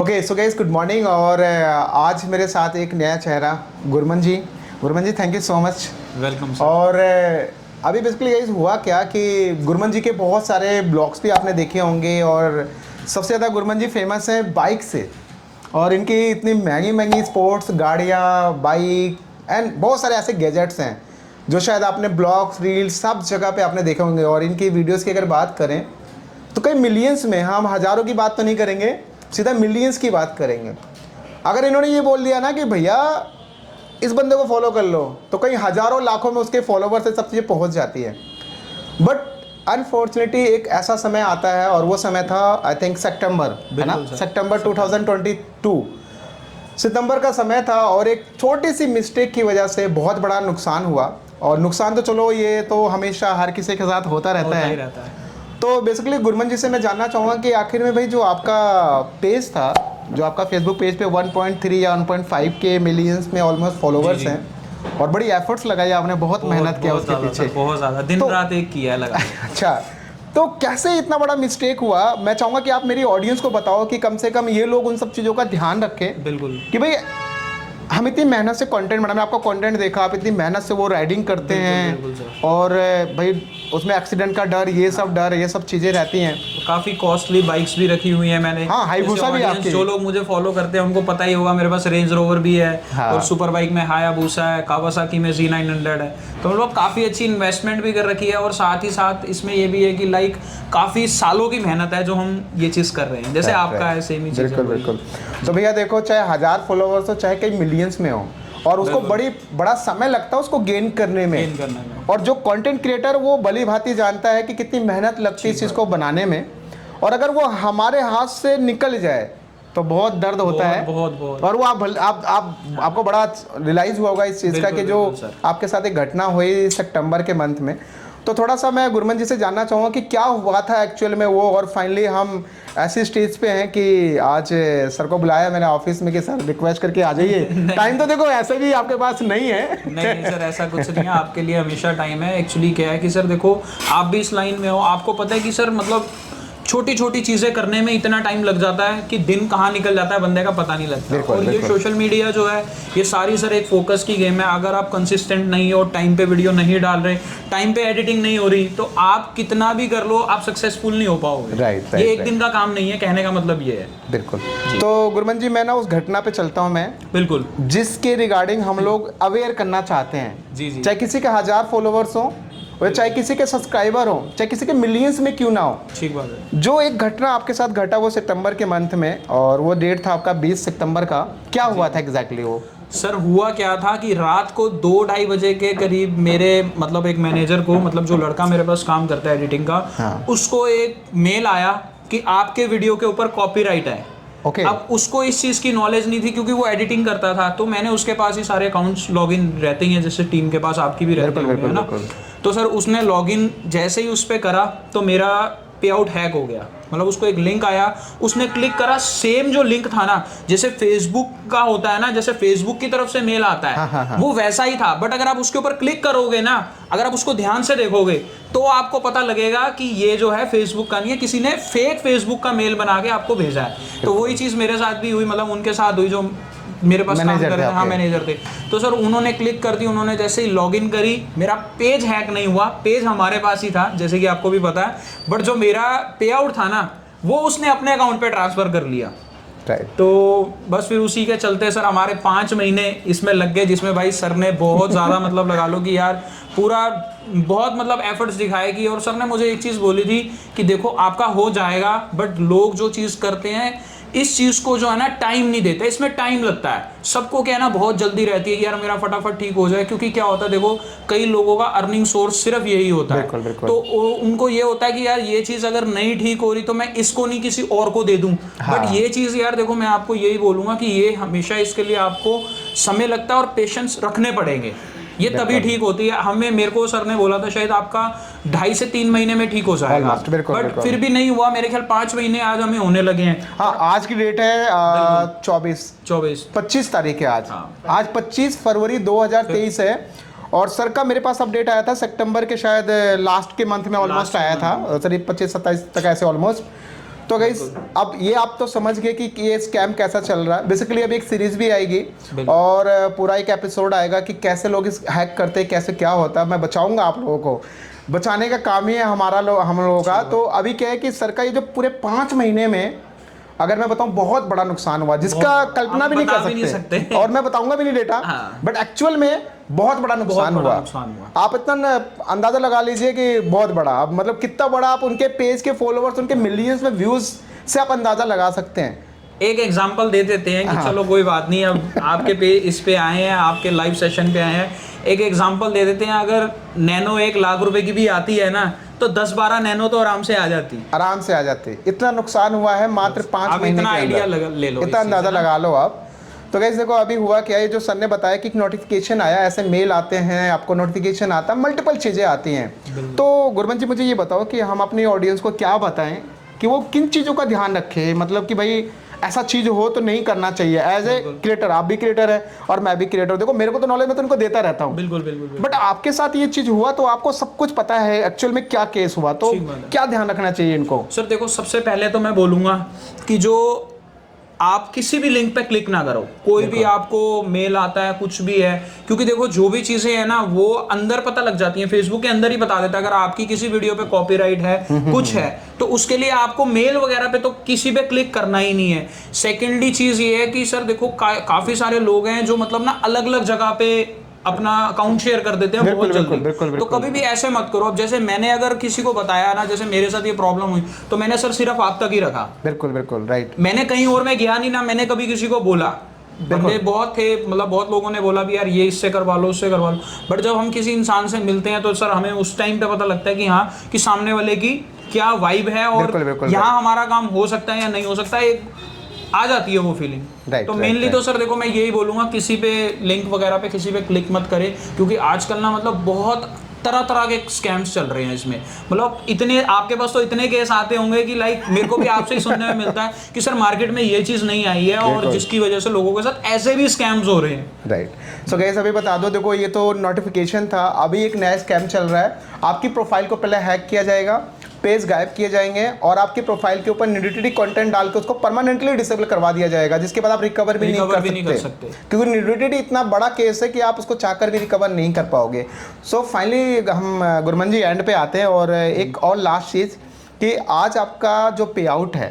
Okay so guys good morning. और आज मेरे साथ एक नया चेहरा Gurman ji. Gurman ji thank you so much. Welcome sir. और अभी बेसिकली गाइस हुआ क्या कि गुरमन जी के बहुत सारे ब्लॉग्स भी आपने देखे होंगे और सबसे ज़्यादा गुरमन जी फेमस हैं बाइक से। और इनकी इतनी महंगी महंगी स्पोर्ट्स गाड़ियाँ, बाइक एंड बहुत सारे ऐसे गैजेट्स हैं जो शायद आपने ब्लॉग्स, रील्स सब जगह पे आपने देखे होंगे। और इनकी वीडियोस की अगर बात करें तो कई मिलियंस में, हम हज़ारों की बात तो नहीं करेंगे, सीधा मिलियंस की बात करेंगे। अगर इन्होंने ये बोल दिया ना कि भैया इस बंदे को फॉलो कर लो, तो कई हज़ारों लाखों में उसके फॉलोवर से सब चीज़ें पहुंच जाती है। बट अनफॉर्चुनेटली एक ऐसा समय आता है और वो समय था आई थिंक सितंबर, है ना, सितंबर 2022 सितंबर का समय था। और एक छोटी सी मिस्टेक की वजह से बहुत बड़ा नुकसान हुआ। और नुकसान तो चलो ये तो हमेशा हर किसी के साथ होता रहता है। तो बेसिकली गुरमन जी से मैं जानना चाहूँगा कि आखिर में भाई जो आपका पेज था, जो आपका फेसबुक पेज पे 1.3 या 1.5 के मिलियंस में ऑलमोस्ट फॉलोवर्स हैं और बड़ी एफर्ट्स लगाई आपने, बहुत मेहनत किया उसके पीछे, बहुत ज़्यादा दिन रात एक किया है लगा। अच्छा, तो कैसे इतना बड़ा मिस्टेक हुआ? मैं चाहूँगा कि आप मेरी ऑडियंस को बताओ कि कम से कम ये लोग उन सब चीज़ों का ध्यान रखें। बिल्कुल कि भाई हम इतनी मेहनत से कंटेंट बना, मैं आपका कंटेंट देखा, आप इतनी मेहनत से वो राइडिंग करते हैं और भाई उसमें एक्सीडेंट का डर, ये सब डर, ये सब चीज़ें रहती हैं। काफ़ी कॉस्टली बाइक्स भी रखी हुई हैं मैंने। हाँ, हाईबूसा भी आपके, जो लोग मुझे फॉलो करते हैं उनको पता ही होगा, मेरे पास रेंज रोवर भी है। हाँ। और सुपर बाइक में हायाबूसा है, कावासाकी में Z900 है। तो हम लोग काफ़ी अच्छी इन्वेस्टमेंट भी कर रखी है और साथ ही साथ इसमें ये भी है कि लाइक काफ़ी सालों की मेहनत है जो हम ये चीज़ कर रहे हैं, जैसे आपका है सेम ही चीज़। बिल्कुल बिल्कुल। तो भैया देखो, चाहे 1000 फॉलोवर्स हो चाहे कई मिलियंस में हो, और उसको बड़ा समय लगता है उसको गेन करने में। और जो कंटेंट क्रिएटर वो भली भांति जानता है कि कितनी मेहनत लगती है इस चीज़ को बनाने में। और अगर वो हमारे हाथ से निकल जाए तो बहुत दर्द होता है। बहुत। और वो आपको बड़ा रियलाइज हुआ होगा इस चीज़ का कि जो आपके साथ एक घटना हुई सितंबर के मंथ में। तो थोड़ा सा मैं गुरमन जी से जानना चाहूँगा कि क्या हुआ था एक्चुअल में वो। और फाइनली हम ऐसी स्टेज पे हैं कि आज सर को बुलाया मैंने ऑफिस में कि सर रिक्वेस्ट करके आ जाइए। टाइम तो देखो ऐसे भी आपके पास नहीं है। नहीं सर, ऐसा कुछ नहीं है, आपके लिए हमेशा टाइम है। एक्चुअली क्या है कि सर देखो, आप भी इस लाइन में हो, आपको पता है कि सर मतलब छोटी छोटी चीज़ें करने में इतना टाइम लग जाता है कि दिन कहाँ निकल जाता है बंदे का पता नहीं लगता। और ये सोशल मीडिया जो है ये सारी सर एक फोकस की गेम है। अगर आप कंसिस्टेंट नहीं हो, टाइम पे वीडियो नहीं डाल रहे, टाइम पे एडिटिंग नहीं हो रही, तो आप कितना भी कर लो आप सक्सेसफुल नहीं हो पाओगे। राइट। ये एक दिन का काम नहीं है, कहने का मतलब ये है। बिल्कुल। तो गुरमन जी मैं ना उस घटना पे चलता हूँ मैं, बिल्कुल, जिसके रिगार्डिंग हम लोग अवेयर करना चाहते हैं। जी। चाहे किसी के 1000 फॉलोवर्स हो और चाहे किसी के सब्सक्राइबर हो, चाहे किसी के मिलियंस में क्यों ना हो। ठीक बात है। जो एक घटना आपके साथ घटा वो सितंबर के मंथ में, और वो डेट था आपका 20 सितंबर का, क्या हुआ था एग्जैक्टली वो? सर हुआ क्या था कि रात को 2-2:30 बजे के करीब मेरे मतलब एक मैनेजर को, मतलब जो लड़का मेरे पास काम करता है एडिटिंग का, हाँ। उसको एक मेल आया कि आपके वीडियो के ऊपर कॉपीराइट है। अब उसको इस चीज़ की नॉलेज नहीं थी क्योंकि वो एडिटिंग करता था। तो मैंने उसके पास ही सारे अकाउंट्स लॉगिन रहते हैं, जैसे टीम के पास आपकी भी रहती है ना। तो सर उसने लॉगिन जैसे ही उस पर करा तो मेरा पे आउट हैक हो गया। मतलब उसको एक लिंक आया, उसने क्लिक करा, सेम जो लिंक था ना, जैसे फेसबुक का होता है ना, जैसे फेसबुक की तरफ से मेल आता है, हाँ। वो वैसा ही था। बट अगर आप उसके ऊपर क्लिक करोगे ना, अगर आप उसको ध्यान से देखोगे तो आपको पता लगेगा कि ये जो है फेसबुक का नहीं है, किसी ने फेक फेसबुक का मेल बना के आपको भेजा है। तो वही चीज़ मेरे साथ भी हुई, मतलब उनके साथ हुई जो मेरे पास काम कर रहे थे। हाँ, मैनेजर थे। तो सर उन्होंने क्लिक कर दी, उन्होंने जैसे ही लॉगिन करी, मेरा पेज हैक नहीं हुआ, पेज हमारे पास ही था जैसे कि आपको भी पता है। बट जो मेरा पे आउट था ना वो उसने अपने अकाउंट पे ट्रांसफ़र कर लिया। तो बस फिर उसी के चलते सर हमारे 5 महीने इसमें लग गए, जिसमें भाई सर ने बहुत ज़्यादा मतलब लगा लो कि यार पूरा बहुत मतलब एफर्ट्स दिखाए कि। और सर ने मुझे एक चीज़ बोली थी कि देखो आपका हो जाएगा, बट लोग जो चीज़ करते हैं इस चीज़ को जो है ना टाइम नहीं देते, इसमें टाइम लगता है। सबको क्या है ना बहुत जल्दी रहती है कि यार मेरा फटाफट ठीक हो जाए, क्योंकि क्या होता है देखो कई लोगों का अर्निंग सोर्स सिर्फ यही होता है। बिल्कुल। तो उनको ये होता है कि यार ये चीज़ अगर नहीं ठीक हो रही तो मैं इसको नहीं किसी और को दे दूं। हाँ। बट ये चीज़ यार देखो मैं आपको यही बोलूँगा कि ये हमेशा इसके लिए आपको समय लगता है और पेशेंस रखने पड़ेंगे, ये तभी ठीक होती है। मेरे को सर ने बोला था शायद आपका 2.5 से 3 महीने में ठीक हो जाएगा, बट फिर भी नहीं हुआ। मेरे ख्याल 5 महीने आज हमें होने लगे हैं। हाँ, आज की डेट है 25 तारीख है आज। हाँ। आज 25 फरवरी 2023 है। और सर का मेरे पास अपडेट आया था सितंबर के शायद लास्ट के मंथ में ऑलमोस्ट आया था, करीब 25-27 तक ऐसे ऑलमोस्ट। तो गाइस अब ये आप तो समझ गए कि ये स्कैम कैसा चल रहा है। बेसिकली अभी एक सीरीज भी आएगी और पूरा एक एपिसोड आएगा कि कैसे लोग इस हैक करते हैं, कैसे क्या होता है। मैं बचाऊंगा आप लोगों को, बचाने का काम ही है हम लोगों का। तो अभी क्या है कि सरकार ये जो पूरे 5 महीने में अगर मैं बताऊं बहुत बड़ा नुकसान हुआ जिसका कल्पना भी नहीं कर सकते और मैं बताऊंगा भी नहीं डेटा, बट एक्चुअल में बहुत बड़ा नुकसान हुआ। आप इतना अंदाजा लगा लीजिए कि बहुत बड़ा, अब मतलब कितना बड़ा, आप उनके पेज के फॉलोवर्स, उनके मिलियंस में व्यूज से आप अंदाजा लगा सकते हैं। एक एग्जांपल दे देते हैं कि चलो कोई बात नहीं, अब आपके पे इस पे आए हैं, आपके लाइव सेशन पे आए हैं, एक एग्जांपल दे देते हैं। अगर नैनो 1 लाख रुपए की भी आती है ना तो 10-12 नैनो तो आराम से आ जाती। इतना नुकसान हुआ है मात्र 5 महीने के अंदर। ले लो, इतना अंदाजा लगा लो आप। तो गाइस देखो अभी हुआ क्या है, जो सर ने बताया कि नोटिफिकेशन आया, ऐसे मेल आते हैं, आपको नोटिफिकेशन आता है, मल्टीपल चीज़ें आती हैं। तो गुरबंश जी मुझे ये बताओ कि हम अपनी ऑडियंस को क्या बताएं कि वो किन चीज़ों का ध्यान रखें, मतलब कि भाई ऐसा चीज़ हो तो नहीं करना चाहिए। एज ए क्रिएटर, आप भी क्रिएटर है और मैं भी क्रिएटर, देखो मेरे को तो नॉलेज, मैं तो उनको देता रहता हूँ। बिल्कुल। बट आपके साथ ये चीज़ हुआ तो आपको सब कुछ पता है एक्चुअल में क्या केस हुआ, तो क्या ध्यान रखना चाहिए इनको? सर देखो, सबसे पहले तो मैं बोलूँगा कि जो आप किसी भी लिंक पे क्लिक ना करो, कोई भी आपको मेल आता है कुछ भी है, क्योंकि देखो जो भी चीजें हैं ना वो अंदर पता लग जाती हैं, फेसबुक के अंदर ही बता देता है। अगर आपकी किसी वीडियो पे कॉपीराइट है कुछ है तो उसके लिए आपको मेल वगैरह पे तो किसी पे क्लिक करना ही नहीं है। सेकेंडली चीज ये है कि सर देखो काफी सारे लोग हैं जो मतलब ना अलग अलग जगह पे अपना अकाउंट शेयर कर देते हैं बहुत जल्दी। तो कभी भी ऐसे मत करो। अब जैसे मैंने अगर किसी को बताया ना, जैसे मेरे साथ ये प्रॉब्लम हुई तो मैंने सर सिर्फ आप तक ही रखा। बिल्कुल राइट। मैंने कहीं और में गया नहीं ना, मैंने कभी किसी को बोला। बंदे बहुत थे, मतलब बहुत लोगों ने बोला भी यार ये इससे करवा लो, उससे करवा लो, बट जब हम किसी इंसान से मिलते हैं तो सर हमें उस टाइम पे पता लगता है कि हाँ कि सामने वाले की क्या वाइब है और यहाँ हमारा काम हो सकता है या नहीं हो सकता है, एक आ जाती है वो फीलिंग। तो मेनली तो सर देखो मैं यही बोलूंगा, किसी पे लिंक वगैरह पे किसी पे क्लिक मत करें, क्योंकि आजकल ना मतलब बहुत तरह तरह के स्कैम्स चल रहे हैं इसमें। मतलब इतने आपके पास तो इतने केस आते होंगे कि लाइक मेरे को भी आपसे ही सुनने में मिलता है कि सर मार्केट में ये चीज़ नहीं आई है और जिसकी वजह से लोगों के साथ ऐसे भी स्कैम्स हो रहे हैं। राइट। सो गाइस अभी बता दो, देखो ये तो नोटिफिकेशन था, अभी एक नया स्कैम चल रहा है। आपकी प्रोफाइल को पहले हैक किया जाएगा, पेज गायब किए जाएंगे और आपकी प्रोफाइल के ऊपर न्यूडिटी कंटेंट डाल के उसको परमानेंटली डिसेबल करवा दिया जाएगा, जिसके बाद आप रिकवर भी नहीं कर सकते क्योंकि न्यूडिटी इतना बड़ा केस है कि आप उसको चाहकर भी रिकवर नहीं कर पाओगे। सो फाइनली हम गुरमन जी एंड पे आते हैं और एक और लास्ट चीज़ कि आज आपका जो पे आउट है,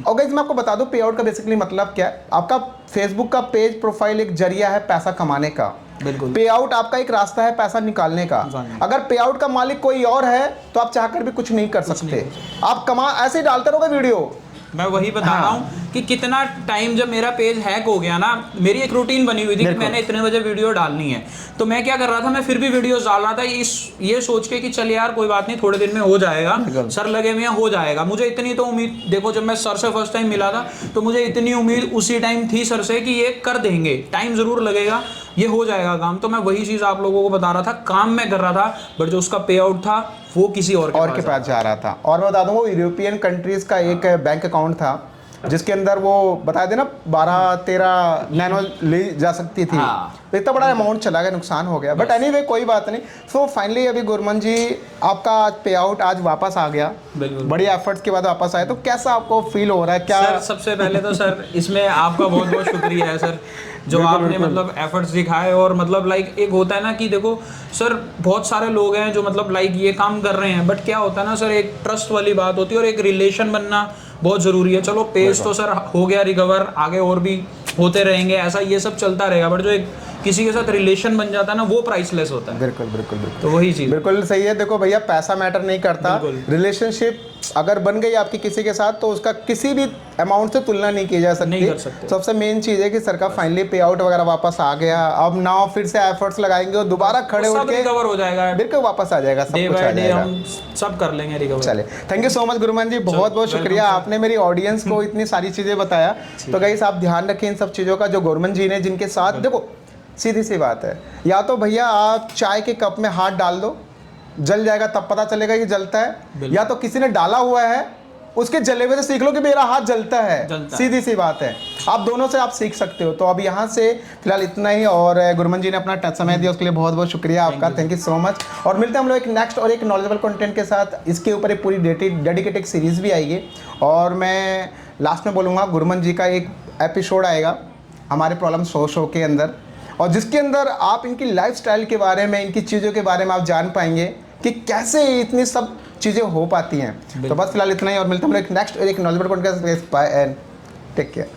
और गाइस मैं आपको बता दूं पे आउट का बेसिकली मतलब क्या है। आपका फेसबुक का पेज प्रोफाइल एक जरिया है पैसा कमाने का। बिल्कुल। पे आउट आपका एक रास्ता है पैसा निकालने का। अगर पे आउट का मालिक कोई और है तो आप चाहकर भी कुछ नहीं कर सकते। आप कमा ऐसे ही डालते रहोगे वीडियो। मैं वही बता रहा हूँ कि कितना टाइम जब मेरा पेज हैक हो गया ना, मेरी एक रूटीन बनी हुई थी कि मैंने इतने बजे वीडियो डालनी है, तो मैं क्या कर रहा था, मैं फिर भी वीडियोस डाल रहा था ये सोच के कि चल यार कोई बात नहीं, थोड़े दिन में हो जाएगा, सर लगे हुए हो जाएगा। मुझे इतनी तो उम्मीद, देखो जब मैं सर से फर्स्ट टाइम मिला था तो मुझे इतनी उम्मीद उसी टाइम थी सर से कि ये कर देंगे, टाइम जरूर लगेगा, ये हो जाएगा काम। तो मैं वही चीज़ आप लोगों को बता रहा था, काम मैं कर रहा था, बट जो उसका पे आउट था वो किसी और के पास जा रहा था। और मैं बता दूं वो यूरोपियन कंट्रीज का एक बैंक अकाउंट था जिसके अंदर वो बता देना 12-13 नैनो ले जा सकती थी। तो इतना बड़ा अमाउंट चला गया, नुकसान हो गया, बट एनीवे कोई बात नहीं। सो फाइनली अभी गुरमन जी आपका आज पे आउट आज वापस आ गया, बड़ी एफर्ट्स के बाद वापस आए, तो कैसा आपको फील हो रहा है? क्या सर सबसे पहले तो सर इसमें आपका बहुत बहुत शुक्रिया है सर, जो आपने मतलब एफर्ट्स दिखाए। और मतलब लाइक एक होता है ना कि देखो सर बहुत सारे लोग हैं जो मतलब लाइक ये काम कर रहे हैं, बट क्या होता है ना सर, एक ट्रस्ट वाली बात होती है और एक रिलेशन बनना बहुत ज़रूरी है। चलो पेज तो सर हो गया रिकवर, आगे और भी होते रहेंगे, ऐसा ये सब चलता रहेगा, बट जो एक किसी के साथ रिलेशन बन जाता है ना वो प्राइसलेस होता है। बिल्कुल तो वही चीज़ बिल्कुल सही है। देखो भैया पैसा मैटर नहीं करता, रिलेशनशिप अगर बन गई आपकी किसी के साथ तो उसका किसी भी अमाउंट से तुलना नहीं की जा सकती। सबसे मेन चीज़ है कि सर का फाइनली पे आउट वगैरह वापस आ गया, अब नाउ फिर से एफर्ट्स लगाएंगे और दोबारा खड़े होकर रिकवर हो जाएगा, बिल्कुल वापस आ जाएगा, सब कुछ आ जाएगा, हम सब कर लेंगे रिकवर। चले, thank you so much Gurman जी, बहुत बहुत शुक्रिया, आपने मेरी ऑडियंस को इतनी सारी चीज़ें बताया। तो गाइस आप ध्यान रखें इन सब चीज़ों का, जो गुरमान जी ने जिनके साथ, देखो सीधी सी बात है, या तो भैया आप चाय के कप में हाथ डाल दो, जल जाएगा तब पता चलेगा कि जलता है, या तो किसी ने डाला हुआ है उसके जले हुए से सीख लो कि मेरा हाथ जलता है, जलता सीधी सी बात है। आप दोनों से आप सीख सकते हो। तो अब यहाँ से फिलहाल इतना ही, और गुरमन जी ने अपना समय दिया उसके लिए बहुत बहुत शुक्रिया आपका, थैंक यू सो मच। और मिलते हैं हम लोग एक नेक्स्ट और एक नॉलेजेबल कंटेंट के साथ। इसके ऊपर एक पूरी डेडिकेटेड सीरीज भी आएगी, और मैं लास्ट में बोलूँगा गुरमन जी का एक एपिसोड आएगा हमारे प्रॉब्लम शो के अंदर, और जिसके अंदर आप इनकी लाइफस्टाइल के बारे में, इनकी चीज़ों के बारे में आप जान पाएंगे कि कैसे इतनी सब चीज़ें हो पाती हैं। तो बस फिलहाल इतना ही, और मिलते हैं हम लोग एक नेक्स्ट और एक नॉलेजेबल कंटेंट के साथ। Bye and take care.